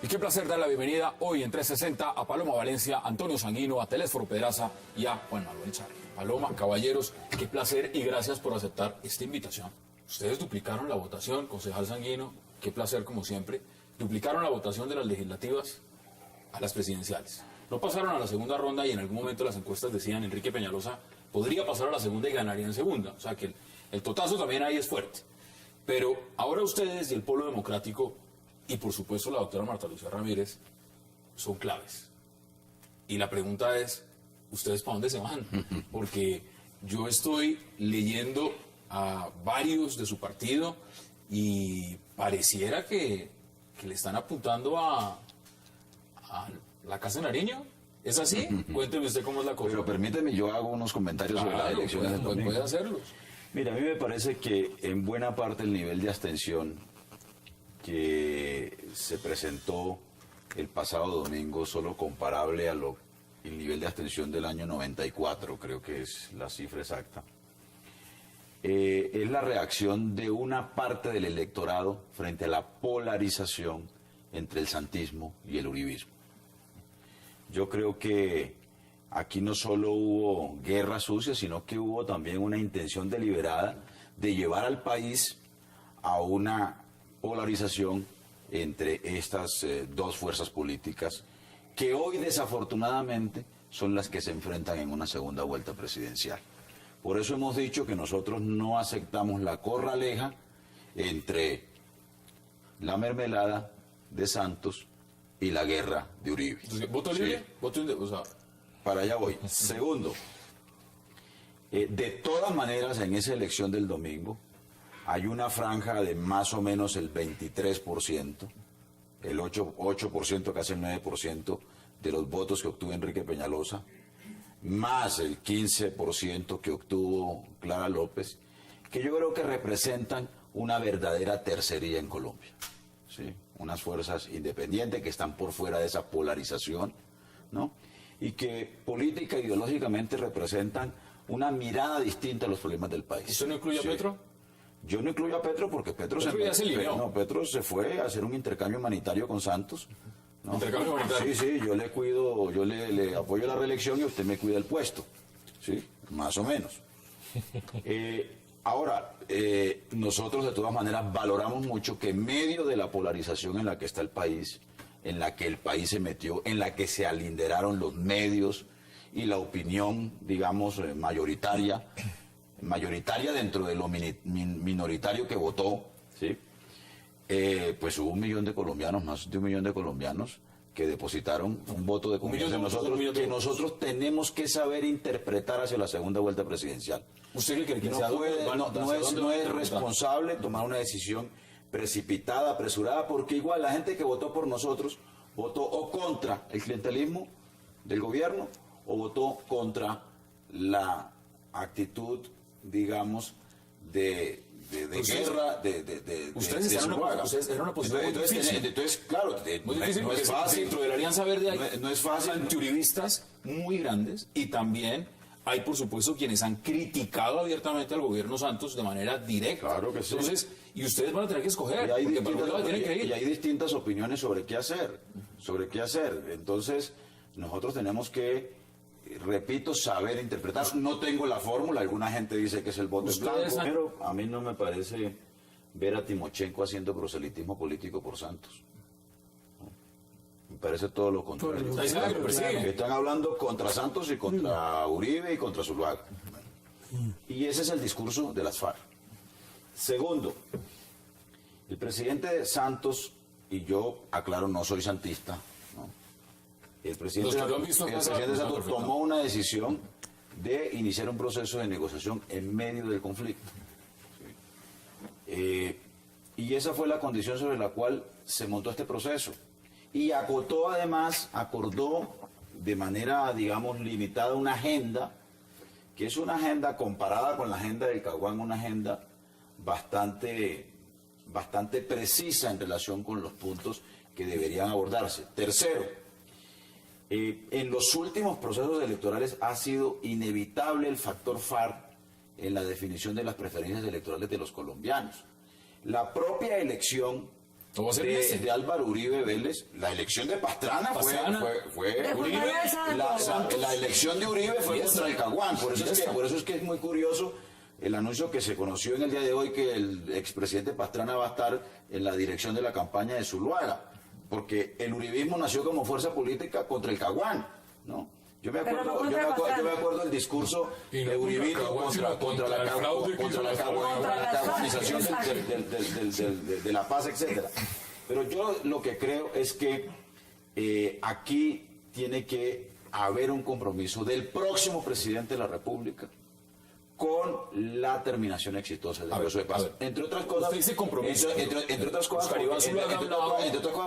Y qué placer dar la bienvenida hoy en 360 a Paloma Valencia, Antonio Sanguino, a Telésforo Pedraza y a Juan Manuel Charri. Paloma, caballeros, qué placer y gracias por aceptar esta invitación. Ustedes duplicaron la votación, concejal Sanguino, qué placer como siempre. Duplicaron la votación de las legislativas a las presidenciales. No pasaron a la segunda ronda y en algún momento las encuestas decían Enrique Peñalosa podría pasar a la segunda y ganaría en segunda. O sea que el totazo también ahí es fuerte. Pero ahora ustedes y el Polo Democrático y por supuesto la doctora Marta Lucía Ramírez son claves. Y la pregunta es, ¿ustedes para dónde se van? Porque yo estoy leyendo a varios de su partido y pareciera que le están apuntando a la Casa de Nariño. ¿Es así? Cuénteme usted cómo es la cosa. Pero permíteme, yo hago unos comentarios sobre las elecciones del domingo. Puede hacerlos. Mira, a mí me parece que en buena parte el nivel de abstención que se presentó el pasado domingo, solo comparable a el nivel de abstención del año 94, creo que es la cifra exacta, es la reacción de una parte del electorado frente a la polarización entre el santismo y el uribismo. Yo creo que aquí no solo hubo guerra sucia, sino que hubo también una intención deliberada de llevar al país a una polarización entre estas dos fuerzas políticas que hoy desafortunadamente son las que se enfrentan en una segunda vuelta presidencial. Por eso hemos dicho que nosotros no aceptamos la corraleja entre la mermelada de Santos y la guerra de Uribe. Entonces, ¿voto libre? Sí. ¿Voto o sea, para allá voy. Segundo, de todas maneras en esa elección del domingo hay una franja de más o menos el 23%, el 8%, casi el 9% de los votos que obtuvo Enrique Peñalosa, más el 15% que obtuvo Clara López, que yo creo que representan una verdadera tercería en Colombia, ¿sí? Unas fuerzas independientes que están por fuera de esa polarización, ¿no? Y que política e ideológicamente representan una mirada distinta a los problemas del país. ¿Eso no incluye a Petro? Yo no incluyo a Petro porque Petro se fue a hacer un intercambio humanitario con Santos, ¿no? ¿Intercambio humanitario? Sí, yo le cuido, yo le apoyo la reelección y usted me cuida el puesto, ¿sí? Más o menos. Ahora, nosotros de todas maneras valoramos mucho que en medio de la polarización en la que está el país, en la que el país se metió, en la que se alinderaron los medios y la opinión, digamos, mayoritaria dentro de lo minoritario que votó, ¿sí? Pues hubo 1 millón de colombianos, más de 1 millón de colombianos que depositaron un voto de confianza en nosotros, que nosotros tenemos que saber interpretar hacia la segunda vuelta presidencial. ¿Usted cree que no es responsable tomar una decisión precipitada, apresurada, porque igual la gente que votó por nosotros votó o contra el clientelismo del gobierno o votó contra la actitud, digamos, de guerra, ustedes eran una posición muy difícil. Entonces, claro, muy difícil, no es fácil. Dentro de la Alianza Verde hay no es fácil. Antiuribistas muy grandes y también hay, por supuesto, quienes han criticado abiertamente al gobierno Santos de manera directa. Claro que sí. Entonces, y ustedes van a tener que escoger, y hay distintas opiniones sobre qué hacer, Entonces, nosotros tenemos que, repito, saber interpretar. No tengo la fórmula, alguna gente dice que es el voto en blanco, pero a mí no me parece ver a Timochenko haciendo proselitismo político por Santos. Me parece todo lo contrario. Están hablando contra Santos y contra Uribe y contra Zuluaga. Y ese es el discurso de las FARC. Segundo, el presidente Santos, y yo aclaro, no soy santista, ¿no? El presidente Santos tomó una decisión de iniciar un proceso de negociación en medio del conflicto. Y esa fue la condición sobre la cual se montó este proceso. Y acordó de manera, digamos, limitada una agenda, que es una agenda comparada con la agenda del Caguán, una agenda bastante precisa en relación con los puntos que deberían abordarse. Tercero, en los últimos procesos electorales ha sido inevitable el factor FARC en la definición de las preferencias electorales de los colombianos. La propia elección de Álvaro Uribe Vélez. La elección de Pastrana fue Uribe. La elección de Uribe fue contra el Caguán. Por eso es que es muy curioso el anuncio que se conoció en el día de hoy, que el expresidente Pastrana va a estar en la dirección de la campaña de Zuluaga, porque el uribismo nació como fuerza política contra el Caguán, ¿no? Yo me acuerdo del discurso de Uribito contra la caguanización de la paz, etcétera. Pero yo lo que creo es que aquí tiene que haber un compromiso del próximo presidente de la República con la terminación exitosa del proceso de paz. Entre otras cosas, usted dice compromiso. Entre otras cosas,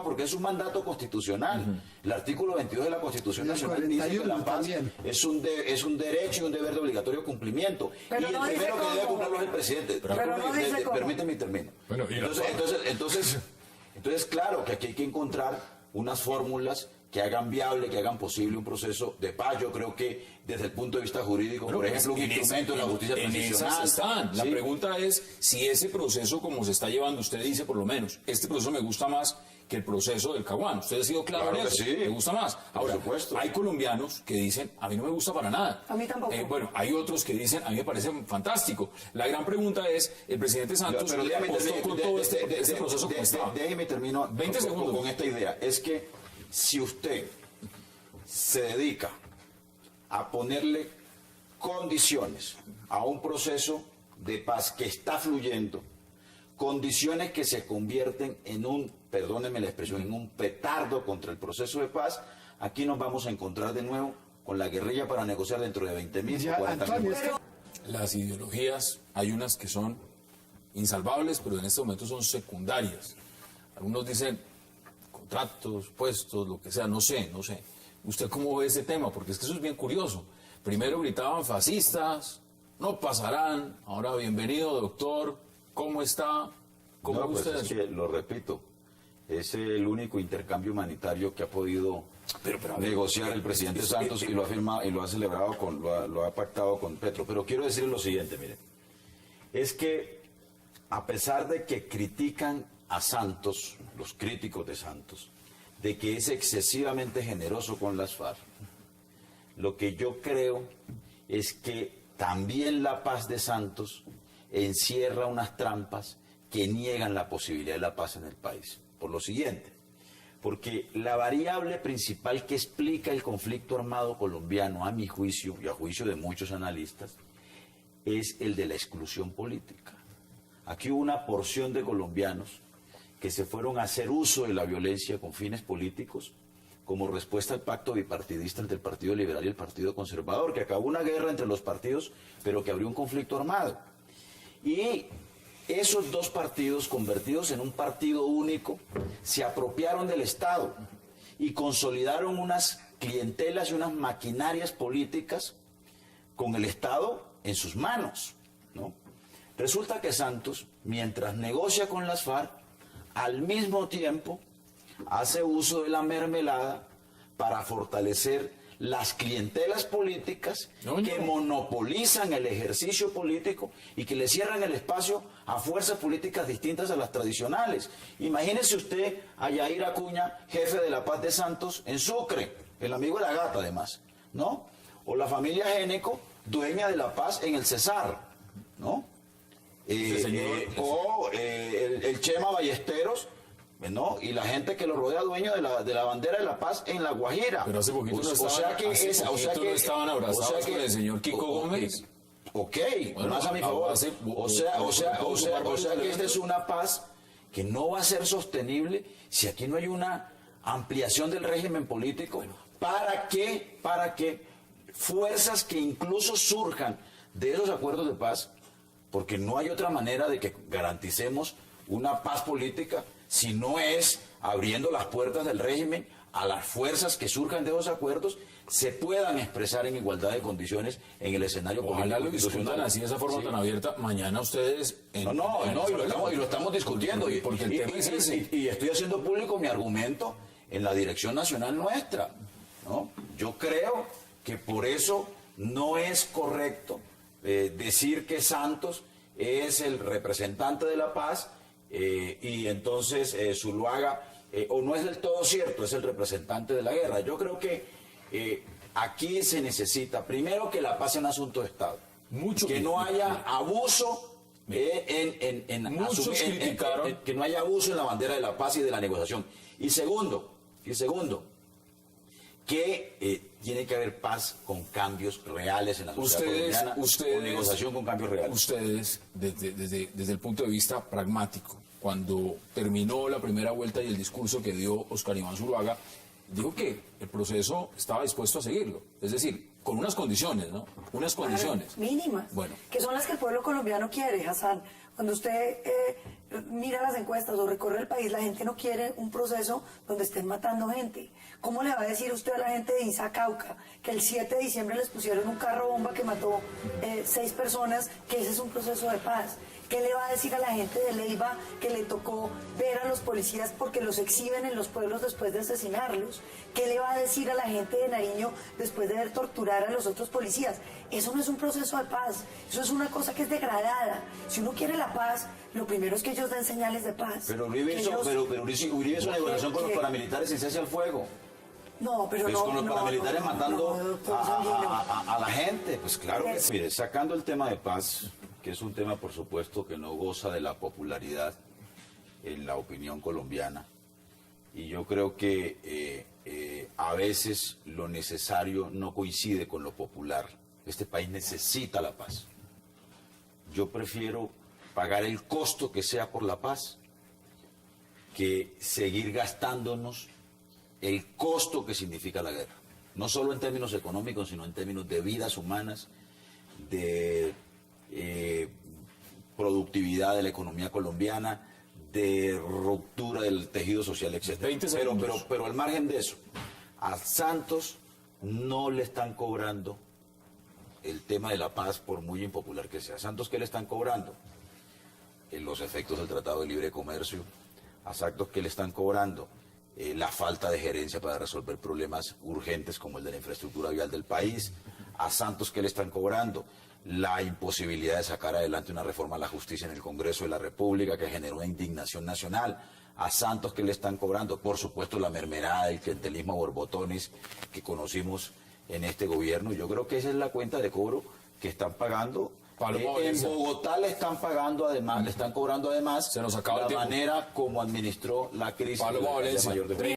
porque es un mandato constitucional. El artículo 22 de la Constitución Nacional dice que la paz es un derecho y un deber de obligatorio cumplimiento. Pero y el primero que debe cumplirlo es el presidente. Permíteme y termino. Bueno, entonces, claro que aquí hay que encontrar unas fórmulas que hagan viable, que hagan posible un proceso de paz. Yo creo que desde el punto de vista jurídico, por ejemplo, un instrumento de la justicia transicional. Están. La pregunta es si ese proceso, como se está llevando, usted dice por lo menos, este proceso me gusta más que el proceso del Caguán. Usted ha sido claro en eso. Sí. Me gusta más. Ahora, por supuesto. Hay colombianos que dicen, a mí no me gusta para nada. A mí tampoco. Bueno, hay otros que dicen, a mí me parece fantástico. La gran pregunta es, el presidente Santos le apostó con todo este proceso como está. Déjeme termino 20 segundos con esta idea. Es que si usted se dedica a ponerle condiciones a un proceso de paz que está fluyendo, condiciones que se convierten en un, perdónenme la expresión, en un petardo contra el proceso de paz, aquí nos vamos a encontrar de nuevo con la guerrilla para negociar dentro de 20.000 o 40.000. Las ideologías, hay unas que son insalvables, pero en este momento son secundarias. Algunos dicen contratos, puestos, lo que sea, no sé. ¿Usted cómo ve ese tema? Porque es que eso es bien curioso. Primero gritaban fascistas, no pasarán. Ahora, bienvenido, doctor. ¿Cómo está? ¿Cómo ve usted eso? Lo repito, es el único intercambio humanitario que ha podido negociar el presidente Santos y lo ha firmado y lo ha celebrado, lo ha pactado con Petro. Pero quiero decir lo siguiente, mire, es que a pesar de que critican a Santos, los críticos de Santos, de que es excesivamente generoso con las FARC, lo que yo creo es que también la paz de Santos encierra unas trampas que niegan la posibilidad de la paz en el país. Por lo siguiente, porque la variable principal que explica el conflicto armado colombiano, a mi juicio y a juicio de muchos analistas, es el de la exclusión política. Aquí hubo una porción de colombianos que se fueron a hacer uso de la violencia con fines políticos como respuesta al pacto bipartidista entre el Partido Liberal y el Partido Conservador, que acabó una guerra entre los partidos, pero que abrió un conflicto armado. Y esos dos partidos, convertidos en un partido único, se apropiaron del Estado y consolidaron unas clientelas y unas maquinarias políticas con el Estado en sus manos, ¿no? Resulta que Santos, mientras negocia con las FARC, al mismo tiempo hace uso de la mermelada para fortalecer las clientelas políticas que monopolizan el ejercicio político y que le cierran el espacio a fuerzas políticas distintas a las tradicionales. Imagínese usted a Yair Acuña, jefe de la Paz de Santos en Sucre, el amigo de la gata además, ¿no? O la familia Géneco, dueña de la paz en el Cesar, ¿no? El Chema Ballesteros, ¿no? Y la gente que lo rodea, dueño de la bandera de la paz en La Guajira. Pero hace poquito no estaban abrazados con el señor Kiko Gómez. Ok, más a mi favor. O sea que esta es una paz que no va a ser sostenible si aquí no hay una ampliación del régimen político. ¿Para que fuerzas que incluso surjan de esos acuerdos de paz, porque no hay otra manera de que garanticemos una paz política si no es abriendo las puertas del régimen a las fuerzas que surjan de esos acuerdos, se puedan expresar en igualdad de condiciones en el escenario político? Ojalá lo discutan así, de esa forma tan abierta. Mañana ustedes... Y lo estamos discutiendo. Porque el tema es ese. Y estoy haciendo público mi argumento en la dirección nacional nuestra, ¿no? Yo creo que por eso no es correcto decir que Santos es el representante de la paz y entonces Zuluaga, o no es del todo cierto, es el representante de la guerra. Yo creo que aquí se necesita, primero, que la paz sea un asunto de Estado. Que no haya abuso que no haya abuso en la bandera de la paz y de la negociación. Y segundo, que tiene que haber paz con cambios reales en la sociedad colombiana, con negociación con cambios reales. Ustedes, desde el punto de vista pragmático, cuando terminó la primera vuelta y el discurso que dio Óscar Iván Zuluaga, dijo que el proceso estaba dispuesto a seguirlo. Es decir, con unas condiciones, ¿no? Unas condiciones. Mínimas. Bueno. Que son las que el pueblo colombiano quiere, Hassan. Cuando usted mira las encuestas o recorre el país, la gente no quiere un proceso donde estén matando gente. ¿Cómo le va a decir usted a la gente de Insa Cauca que el 7 de diciembre les pusieron un carro bomba que mató 6 personas, que ese es un proceso de paz? ¿Qué le va a decir a la gente de Leiva que le tocó ver a los policías porque los exhiben en los pueblos después de asesinarlos? ¿Qué le va a decir a la gente de Nariño después de ver torturar a los otros policías? Eso no es un proceso de paz, eso es una cosa que es degradada. Si uno quiere la paz, lo primero es que ellos den señales de paz. Pero Uribe hizo una negociación con los paramilitares sin cese al fuego. No, pero pues no. Con los paramilitares matando a la gente. Pues claro que sí. Mire, sacando el tema de paz, que es un tema, por supuesto, que no goza de la popularidad en la opinión colombiana. Y yo creo que a veces lo necesario no coincide con lo popular. Este país necesita la paz. Yo prefiero pagar el costo que sea por la paz que seguir gastándonos el costo que significa la guerra. No solo en términos económicos, sino en términos de vidas humanas, de productividad de la economía colombiana, de ruptura del tejido social, etc. Pero al margen de eso, a Santos no le están cobrando el tema de la paz, por muy impopular que sea. ¿A Santos qué le están cobrando? Los efectos del Tratado de Libre Comercio. ¿A Santos qué le están cobrando? La falta de gerencia para resolver problemas urgentes como el de la infraestructura vial del país. ¿A Santos qué le están cobrando? La imposibilidad de sacar adelante una reforma a la justicia en el Congreso de la República que generó una indignación nacional. A Santos ¿qué le están cobrando? Por supuesto la mermelada, el clientelismo a borbotones que conocimos en este gobierno. Yo creo que esa es la cuenta de cobro que están pagando. En Bogotá le están pagando además, le están cobrando además Se nos acaba la manera como administró la crisis de la mayor de